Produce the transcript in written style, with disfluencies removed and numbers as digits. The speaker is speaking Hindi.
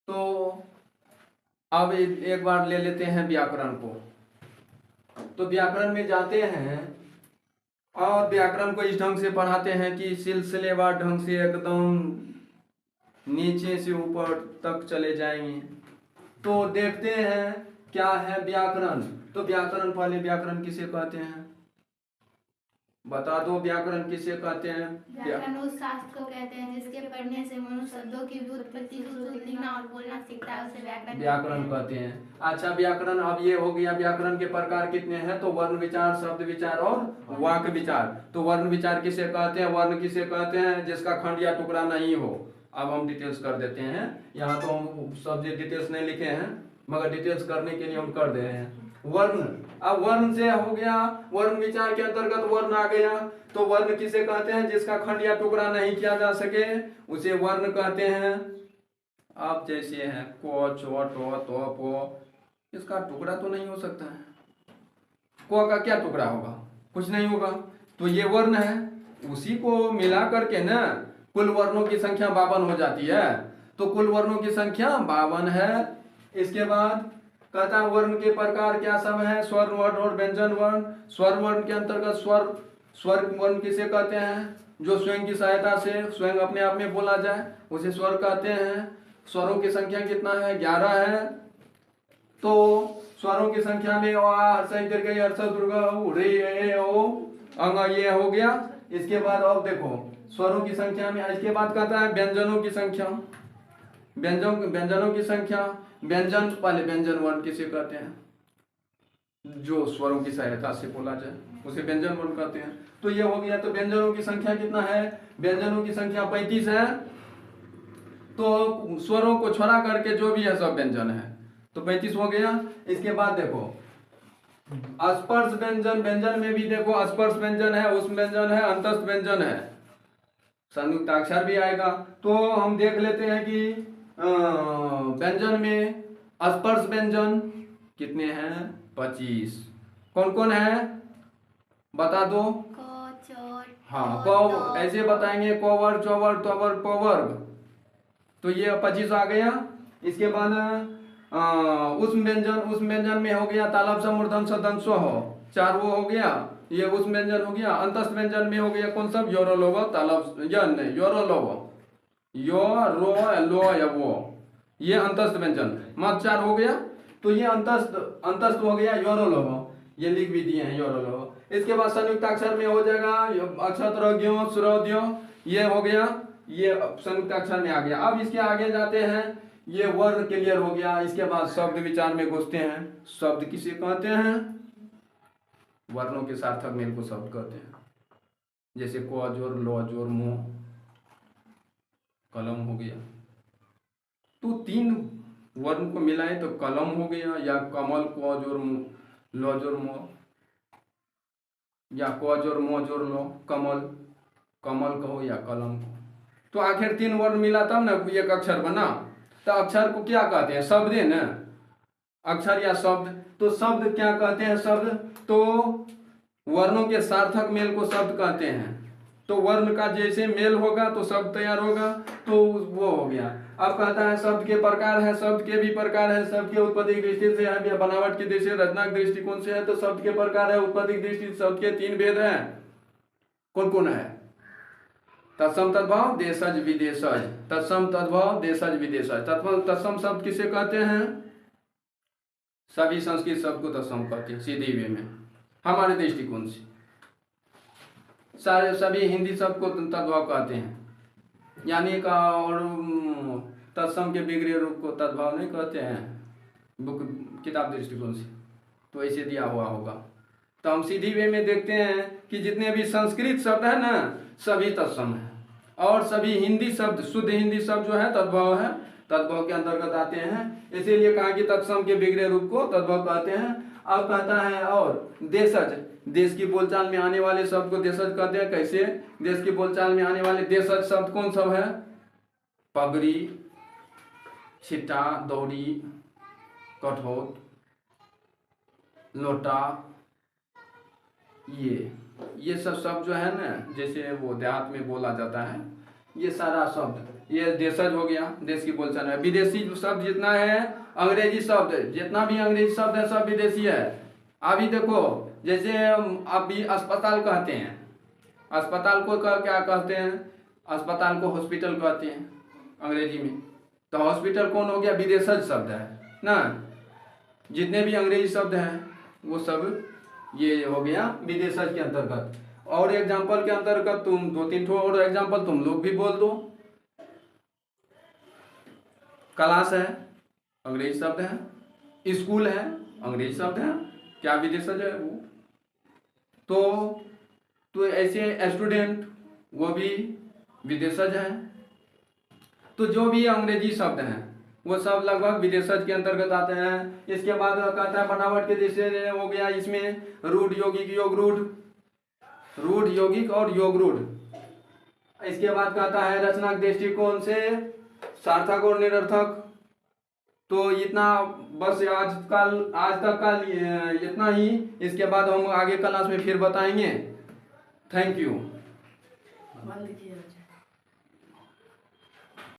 तो अब एक बार ले लेते हैं व्याकरण को। तो व्याकरण में जाते हैं और व्याकरण को इस ढंग से पढ़ाते हैं कि सिलसिलेवार ढंग से एकदम नीचे से ऊपर तक चले जाएंगे। तो देखते हैं क्या है व्याकरण। तो व्याकरण, पहले व्याकरण किसे कहते हैं बता दो, व्याकरण किसे कहते हैं? व्याकरण उस शास्त्र को कहते हैं जिसके पढ़ने से मनुष्य शब्दों की व्युत्पत्ति, लिखना और बोलना सीखता है, उसे व्याकरण कहते हैं। अच्छा, व्याकरण अब ये हो गया। व्याकरण के प्रकार कितने हैं? तो वर्ण विचार, शब्द विचार और वाक्य विचार। तो वर्ण विचार किसे कहते हैं? वर्ण किसे कहते हैं? जिसका खंड या टुकड़ा नहीं हो। अब हम डिटेल्स कर देते हैं। यहाँ तो हम सब डिटेल्स नहीं लिखे हैं, मगर डिटेल्स करने के लिए हम कर दे रहे हैं। वर्ण, अब वर्ण से हो गया, वर्ण विचार के अंतर्गत वर्ण आ गया। तो वर्ण किसे कहते हैं? जिसका खंड या टुकड़ा नहीं किया जा सके उसे वर्ण कहते हैं। अब जैसे है को, चो, टो, तो, पो, इसका टुकड़ा तो नहीं हो सकता है। को का क्या टुकड़ा होगा? कुछ नहीं होगा। तो ये वर्ण है, उसी को मिला करके ना कुल वर्णों की संख्या 52 हो जाती है। तो कुल वर्णों की संख्या 52 है। इसके बाद कहता है वर्ण के प्रकार क्या सब है? स्वर वर्ण और व्यंजन वर्ण। स्वर वर्ण के अंतर्गत स्वर वर्ण किसे कहते हैं? जो स्वयं की सहायता से स्वयं अपने आप में बोला जाए उसे स्वर कहते हैं। स्वरों की संख्या कितना है? 11 है। तो स्वरों की संख्या में ये हो गया। इसके बाद अब देखो स्वरों की संख्या में, इसके बाद कहता है व्यंजनों की संख्या। व्यंजनों की संख्या, व्यंजन पहले व्यंजन वर्ण किसे कहते हैं? जो स्वरों की सहायता से बोला जाए उसे व्यंजन वर्ण कहते हैं। तो ये हो गया। तो व्यंजनों की संख्या कितना है? व्यंजनों की संख्या 35 है। तो स्वरों को छोड़ा करके जो भी है सब व्यंजन है, तो 35 हो गया। इसके बाद देखो स्पर्श व्यंजन। व्यंजन में भी देखो स्पर्श व्यंजन है, उस व्यंजन है, अंतस्थ व्यंजन है, संयुक्ताक्षर भी आएगा। तो हम देख लेते हैं कि व्यंजन में स्पर्श व्यंजन कितने हैं? 25। कौन कौन है बता दो। हाँ, क ऐसे बताएंगे कौवर्ग, चौवर्ग, तवर्ग, पवर्ग। तो ये 25 आ गया। इसके बाद उस व्यंजन में हो गया तालब समूर्धन सदन स्व, 4 वो हो गया। ये उस व्यंजन हो गया। अंतस्थ व्यंजन में हो गया कौन सा? योरो लोव तालब योरो लोव, यो रो लो या वो, ये अंतस्थ व्यंजन। मत 4 हो गया। तो ये अंतस्थ हो गया योरो लोव, ये लिख भी दिए हैं योरो लोव। इसके बाद संयुक्ताक्षर में हो जाएगा अक्षत्रज्ञो सुरोध्यो, ये हो गया, ये संयुक्ताक्षर में आ गया। अब इसके आगे जाते हैं, ये वर्ण क्लियर हो गया। इसके बाद शब्द विचार में घुसते हैं। शब्द किसे कहते हैं? वर्णों के सार्थक मेल को शब्द कहते हैं। जैसे को जोर, लो जोर, मुंह, कलम हो गया। तो 3 वर्ण को मिलाए तो कलम हो गया, या कमल, को जोर लो जोर मो, या को जोर मो जोर लो कमल, कमल कहो या कलम कहो। तो आखिर 3 वर्ण मिला तब ना एक अक्षर बना। तो अक्षर को क्या कहते हैं? शब्द है ना, अक्षर या शब्द। तो शब्द क्या कहते हैं? शब्द तो वर्णों के सार्थक मेल को शब्द कहते हैं। तो वर्ण का जैसे मेल होगा तो शब्द तैयार होगा, तो वो हो गया। अब कहता है शब्द के प्रकार है। शब्द के भी प्रकार है। शब्द के उत्पत्ति की दृष्टि से है, बनावट की दृष्टि से, रचना के दृष्टिकोण से है। तो शब्द के प्रकार है, उत्पत्ति की दृष्टि से शब्द के 3 भेद हैं। कौन कौन है? तत्सम तद्भव देशज विदेशज। तत्सम तद्भव देशज विदेशज। तत्सम शब्द किसे कहते हैं? सभी संस्कृत शब्द को तत्सम कहते हैं सीधे वे में, हमारे दृष्टिकोण से। सारे सभी हिंदी शब्द को तद्भव कहते हैं, यानी का। और तत्सम के बिगड़े रूप को तद्भव नहीं कहते हैं बुक किताब दृष्टिकोण से। तो ऐसे दिया हुआ होगा। तो हम सीधी वे में देखते हैं कि जितने भी संस्कृत शब्द है ना, सभी तत्सम है। और सभी हिंदी शब्द, शुद्ध हिंदी शब्द जो है तद्भव है, तद्भव के अंतर्गत आते हैं। इसीलिए कहा कि तत्सम के बिगड़े रूप को तद्भव कहते हैं। अब कहता है और देशज, देश की बोलचाल में आने वाले शब्द को देशज कहते हैं। कैसे? देश की बोलचाल में आने वाले देशज शब्द कौन सब है? पगड़ी, छिट्टा, दौड़ी, कठोत, लोटा, ये सब शब्द जो है ना, जैसे वो देहात में बोला जाता है, ये सारा शब्द ये देशज हो गया, देश की बोलचाल है। विदेशी शब्द जितना है, अंग्रेजी शब्द जितना भी अंग्रेजी शब्द है सब विदेशी है। अभी देखो जैसे अभी अस्पताल कहते हैं, अस्पताल को क्या कहते हैं? अस्पताल को हॉस्पिटल कहते हैं अंग्रेजी में। तो हॉस्पिटल कौन हो गया? विदेशज शब्द है ना। जितने भी अंग्रेजी शब्द हैं वो सब ये हो गया विदेशज के अंतर्गत। और एग्जाम्पल के अंतर्गत तुम 2-3 ठो और एग्जाम्पल तुम लोग भी बोल दो। क्लास है, अंग्रेजी शब्द है। स्कूल है, अंग्रेजी शब्द है, क्या विदेशज है वो? तो ऐसे स्टूडेंट वो भी विदेशज है। तो जो भी अंग्रेजी शब्द हैं वो सब लगभग विदेशज के अंतर्गत आते हैं। इसके बाद कहता है बनावट के जैसे हो गया इसमें रूढ़, यौगिक, योग रूढ़, रूढ़, यौगिक और योग रूढ़। इसके बाद कहता है रचनात्मक दृष्टिकोण से सार्थक और निरर्थक। तो इतना बस आज तक का इतना ही। इसके बाद हम आगे क्लास में फिर बताएंगे। Thank you. बंद किया जाए।